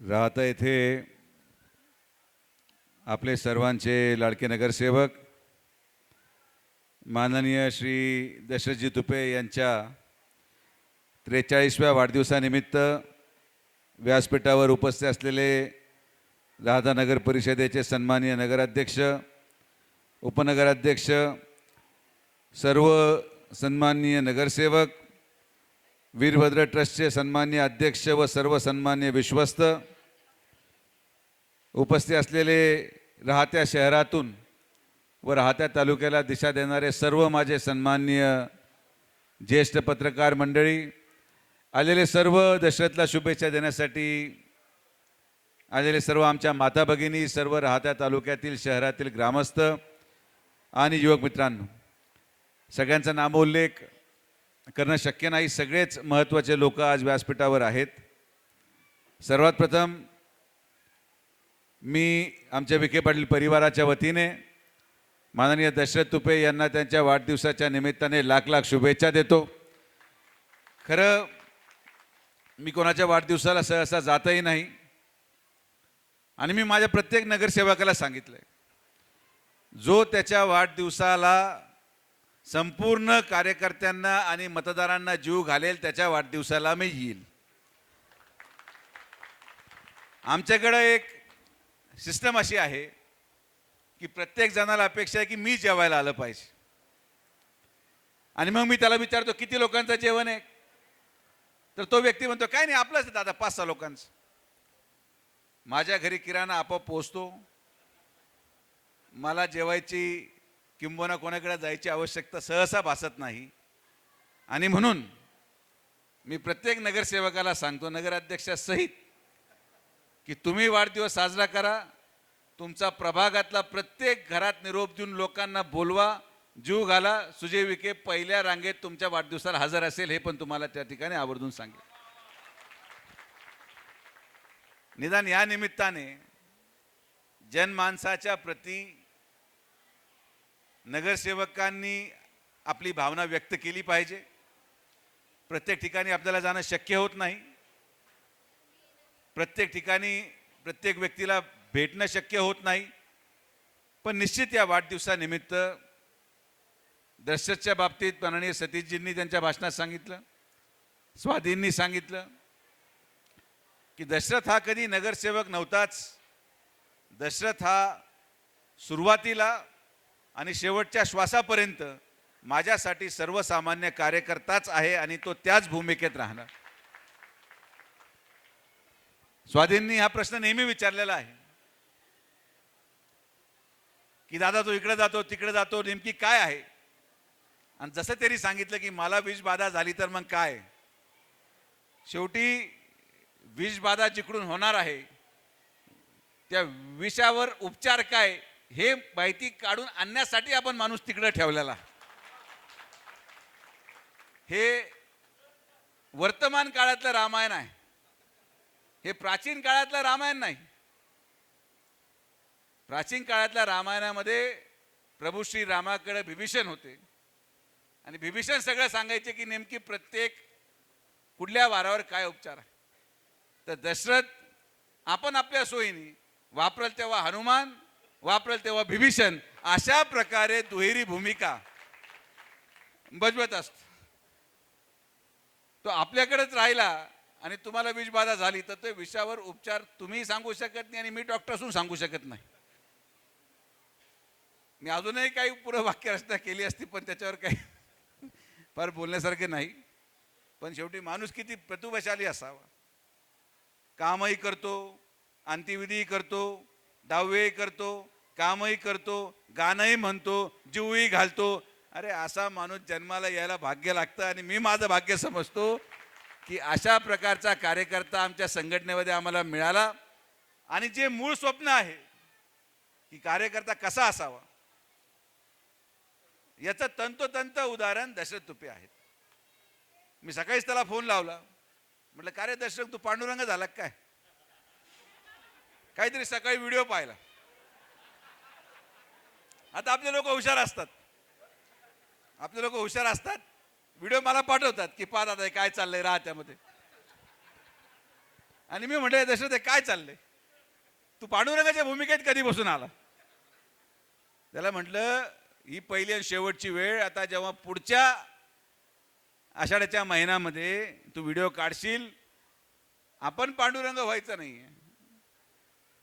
राहता येथे आपले सर्वांचे लाडके नगरसेवक माननीय श्री दशरथजी तुपे यांच्या 43व्या वाढदिवसानिमित्त व्यासपीठावर उपस्थित असलेले राहता नगर परिषदेचे सन्माननीय नगराध्यक्ष, उपनगराध्यक्ष, सर्व सन्माननीय नगरसेवक, वीरभद्र ट्रस्टचे सन्माननीय अध्यक्ष व सर्व सन्माननीय विश्वस्त, उपस्थित असलेले राहत्या शहरातून व राहत्या तालुक्याला दिशा देणारे सर्व माझे सन्माननीय ज्येष्ठ पत्रकार मंडळी, आलेले सर्व दशरथला शुभेच्छा देण्यासाठी आलेले सर्व आमच्या माता भगिनी, सर्व राहत्या तालुक्यातील शहरातील ग्रामस्थ आणि युवक मित्रांनो, सगळ्यांचा नामोल्लेख करणं शक्य नाही. सगळेच महत्त्वाचे लोक आज व्यासपीठावर आहेत. सर्वात प्रथम मी आमच्या विखे पाटील परिवाराच्या वतीने माननीय दशरथ तुपे यांना त्यांच्या वाढदिवसाच्या निमित्ताने लाख लाख शुभेच्छा देतो. खरं मी कोणाच्या वाढदिवसाला सहसा जातही नाही आणि मी माझ्या प्रत्येक नगरसेवकाला सांगितलं आहे, जो त्याच्या वाढदिवसाला संपूर्ण कार्यकर्त्यांना आणि मतदारांना जीव घालेल त्याच्या वाढदिवसाला मी येईल. आमच्याकडे एक सिस्टम अशी आहे की प्रत्येक जणाला अपेक्षा आहे की मी जेवायला आलं पाहिजे आणि मग मी त्याला विचारतो किती लोकांचं जेवण आहे, तर तो व्यक्ती म्हणतो काय नाही आपलंच आहे दादा 5-6 लोकांचं. माझ्या घरी किराणा आपोआप पोहोचतो, मला जेवायची किंबहुना कोणाकडे जायची आवश्यकता सहसा भासत नाही. आणि म्हणून मी प्रत्येक नगरसेवकाला सांगतो, नगराध्यक्षासहित, की तुम्ही वाढदिवस साजरा करा, तुमचा प्रभागातला प्रत्येक घरात निरोप देऊन लोकांना बोलवा, जीव घाला. सुजय विखे पहिल्या रांगेत तुमच्या वाढदिवसाला हजर असेल हे पण तुम्हाला त्या ठिकाणी आवर्जून सांगेल. निदान या निमित्ताने जनमानसाच्या प्रती नगरसेवकांनी आपली भावना व्यक्त केली पाहिजे. प्रत्येक ठिकाणी आपल्याला जाणं शक्य होत नाही, प्रत्येक ठिकाणी प्रत्येक व्यक्तीला भेटणं शक्य होत नाही, पण निश्चित या वाढदिवसानिमित्त दशरथच्या बाबतीत माननीय सतीशजींनी त्यांच्या भाषणात सांगितलं, स्वाधींनी सांगितलं की दशरथ हा कधी नगरसेवक नव्हताच. दशरथ हा सुरुवातीला आणि शेवटच्या श्वासापर्यंत माझ्यासाठी सर्वसामान्य कार्यकर्ताच आहे आणि तो त्याच भूमिकेत राहणार. स्वाधींनी हा प्रश्न नेहमी विचारलेला आहे की दादा तो इकडे जातो तिकडे जातो नेमकी काय आहे. आणि जसं त्यांनी सांगितलं की मला विषबाधा झाली तर मग काय, शेवटी विषबाधा जिकडून होणार आहे त्या विषावर उपचार काय हे माहिती काढून आणण्यासाठी आपण माणूस तिकडे ठेवलेला. हे वर्तमान काळातलं रामायण आहे, हे प्राचीन काळातलं रामायण नाही. प्राचीन काळातल्या रामायणामध्ये प्रभू श्री रामाकडे विभीषण होते आणि विभीषण सगळं सांगायचे की नेमकी प्रत्येक कुठल्या वारावर काय उपचार आहे. तर दशरथ आपण आपल्या सोयीने वापरल तेव्हा हनुमान, वापरल तेव्हा विभीषण, अशा प्रकारे दुहेरी भूमिका बजवत असतो. तो आपल्याकडेच राहिला आणि तुम्हाला विषबाधा झाली तर ते विषावर उपचार तुम्ही सांगू शकत नाही आणि मी डॉक्टर असून सांगू शकत नाही. मी अजूनही काही पुरं वाक्यरचना केली असती पण त्याच्यावर काही फार बोलण्यासारखे नाही. पण शेवटी माणूस किती प्रतिभाशाली असावा. कामही करतो, अंत्यविधीही करतो, दहावेही करतो, कामही करतो, गाणंही म्हणतो, जीवही घालतो. अरे असा माणूस जन्माला यायला भाग्य लागतं आणि मी माझं भाग्य समजतो की अशा प्रकारचा कार्यकर्ता आमच्या संघटनेमध्ये आम्हाला मिळाला. आणि जे मूळ स्वप्न आहे की कार्यकर्ता कसा असावा याचं तंतोतंत उदाहरण दशरथ तुपे आहेत. मी सकाळीच त्याला फोन लावला, म्हटलं का रे दशरथ तू पांडुरंग झाला काय, काहीतरी सकाळी व्हिडिओ पाहिला. आता आपले लोक हुशार असतात, आपले लोक हुशार असतात, व्हिडिओ मला पाठवतात की पाहत आता काय चाललंय राहत्यामध्ये. आणि मी म्हटलं दशरथ काय चाललंय, तू पांडुरंगाच्या भूमिकेत कधी बसून आला? त्याला म्हटलं ही पहिली आणि शेवटची वेळ, आता जेव्हा पुढच्या आषाढाच्या महिन्यामध्ये तू व्हिडिओ काढशील, आपण पांडुरंग व्हायचं नाही,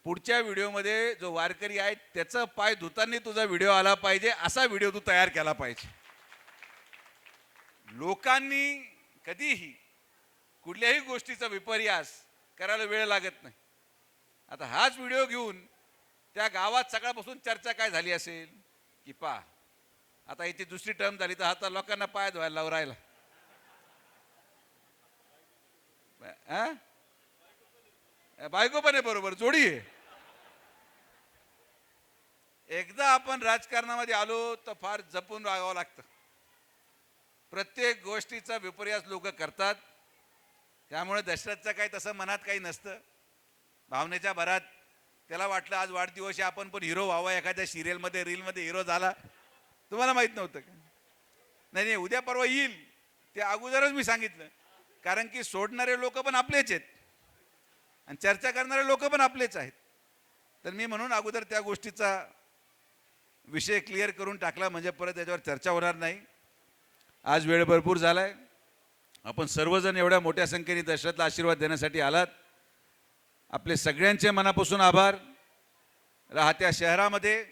पुढच्या व्हिडिओमध्ये जो वारकरी आहे त्याचं पाय धुताना तुझा व्हिडिओ आला पाहिजे, असा व्हिडिओ तू तयार केला पाहिजे. लोकांनी कधीही कुठल्याही गोष्टीचा विपर्यास करायला वेळ लागत नाही. आता हाच व्हिडिओ घेऊन त्या गावात सकाळपासून चर्चा काय झाली असेल की पा आता इथे दुसरी टर्म झाली तर आता लोकांना पाय धुवायला लावून राहिला. बायको पण आहे, बरोबर जोडी आहे. एकदा आपण राजकारणामध्ये आलो तर फार जपून राहावं लागतं. प्रत्येक गोष्टीचा विपर्यास लोक करतात. त्यामुळे दशरथचं काही तसं मनात काही नसतं. भावनेच्या भरात त्याला वाटलं आज वाढदिवस आहे, आपण पण हिरो व्हावा, एखाद्या सिरियलमध्ये रीलमध्ये हिरो झाला. तुम्हाला माहित नव्हतं का? नाही नाही, उद्या परवा येईल ते अगोदरच मी सांगितलं. कारण की सोडणारे लोक पण आपलेच आहेत आणि चर्चा करणारे लोक पण आपलेच आहेत. तर मी म्हणून अगोदर त्या गोष्टीचा विषय क्लिअर करून टाकला, म्हणजे परत त्याच्यावर चर्चा होणार नाही. आज वेळ भरपूर झालाय. आपण सर्वजण एवढ्या मोठ्या संख्येने दशरथला आशीर्वाद देण्यासाठी आलात. आपले सगळ्यांचे मनापासून आभार. राहत्या शहरामध्ये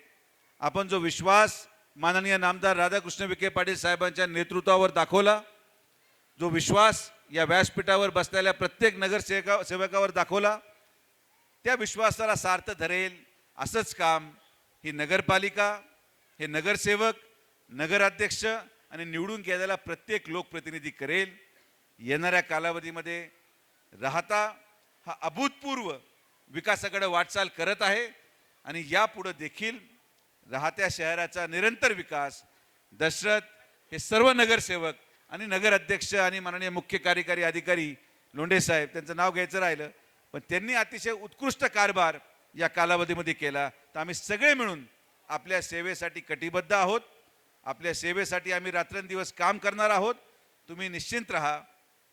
आपण जो विश्वास माननीय नामदार राधाकृष्ण विखे पाटील साहेबांच्या नेतृत्वावर दाखवला, जो विश्वास या व्यासपीठावर बसलेल्या प्रत्येक नगरसेवकावर दाखवला, त्या विश्वासाला सार्थ धरेल असंच काम ही नगरपालिका, हे नगरसेवक, नगराध्यक्ष आणि निवडून गेलेला प्रत्येक लोकप्रतिनिधी करेल. येणाऱ्या कालावधीमध्ये राहता हा अभूतपूर्व विकासाकडे वाटचाल करत आहे आणि यापुढे देखील राहत्या शहराचा निरंतर विकास दशरथ, हे सर्व नगरसेवक आणि नगराध्यक्ष आणि माननीय मुख्य कार्यकारी अधिकारी लोंढे साहेब, त्यांचं नाव घ्यायचं राहिलं, पण त्यांनी अतिशय उत्कृष्ट कारभार या कालावधीमध्ये केला. तर आम्ही सगळे मिळून आपल्या सेवेसाठी कटिबद्ध आहोत. आपल्या सेवेसाठी आम्ही रात्रंदिवस काम करणार आहोत. तुम्ही निश्चिंत राहा.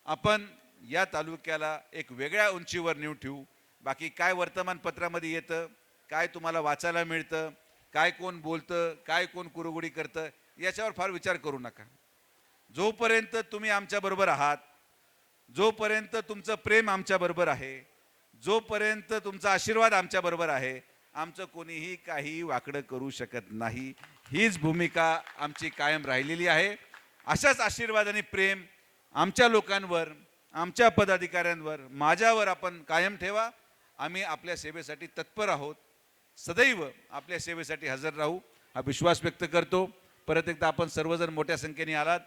आपण या तालुक्याला एक वेगळ्या उंचीवर नेऊन ठेवू. बाकी काय वर्तमानपत्रामध्ये येतं, काय तुम्हाला वाचायला मिळतं, काय कोण बोलतं, काय कोण कुरगुडी करतं, याच्यावर फार विचार करू नका. जोपर्यंत तुम्ही आमच्याबरोबर आहात, जोपर्यंत तुमचं प्रेम आमच्याबरोबर आहे, जोपर्यंत तुमचा आशीर्वाद आमच्याबरोबर आहे, आमचं कोणीही काही वाकडं करू शकत नाही. हीच भूमिका आमची कायम राहिलेली आहे. अशाच आशीर्वाद आणि प्रेम आमच्या लोकांवर, आमच्या पदाधिकाऱ्यांवर, माझ्यावर आपण कायम ठेवा. आम्ही आपल्या सेवेसाठी तत्पर आहोत. सदैव आपल्या सेवेसाठी हजर राहू हा विश्वास व्यक्त करतो. परत एकदा आपण सर्वजण मोठ्या संख्येने आलात.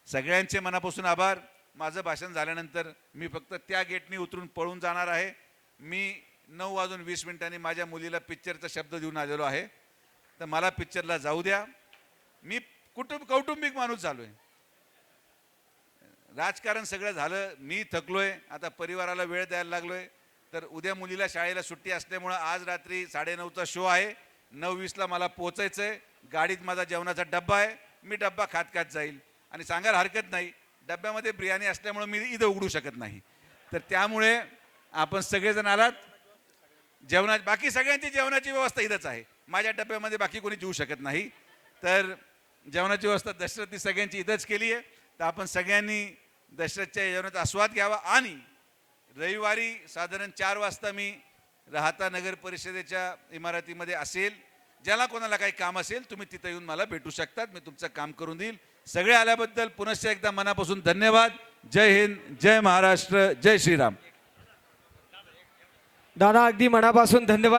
सगळ्यांचे मनापासून आभार. माझं भाषण झाल्यानंतर मी फक्त त्या गेटनी उतरून पळून जाणार आहे. मी 9:20 माझ्या मुलीला पिक्चरचा शब्द देऊन आलेलो आहे. तर मला पिक्चरला जाऊ द्या. मी कौटुंबिक माणूस झालोय. राजकारण सगळं झालं, मी थकलोय, आता परिवाराला वेळ द्यायला लागलोय. तर उद्या मुलीला शाळेला सुट्टी असल्यामुळं आज रात्री 9:30चा शो आहे. 9:20ला मला पोचायचं आहे. गाडीत माझा जेवणाचा डब्बा आहे. मी डब्बा खात खात जाईल. आणि सांगायला हरकत नाही, डब्यामध्ये बिर्याणी असल्यामुळे मी इथं उघडू शकत नाही. तर त्यामुळे आपण सगळेजण आलात. बाकी सगळ्यांची जेवणाची व्यवस्था इथंच आहे. माझ्या डब्यामध्ये बाकी कोणी जेवू शकत नाही. तर जेवणाची व्यवस्था दशरथनी सगळ्यांची इथंच केली आहे. तर आपण सगळ्यांनी दशरथच्या जेवणाचा आस्वाद घ्यावा. आणि रविवारी साधारण 4 वाजता मी राहता नगर परिषदेच्या इमारतीमध्ये असेल. ज्याला कोणाला काही काम असेल तुम्ही तिथं येऊन मला भेटू शकतात. मी तुमचं काम करून देईल. सगळे आल्याबद्दल पुनश्च एकदा मनापासून धन्यवाद. जय हिंद, जय महाराष्ट्र, जय श्रीराम. दादा अगदी मनापासून धन्यवाद.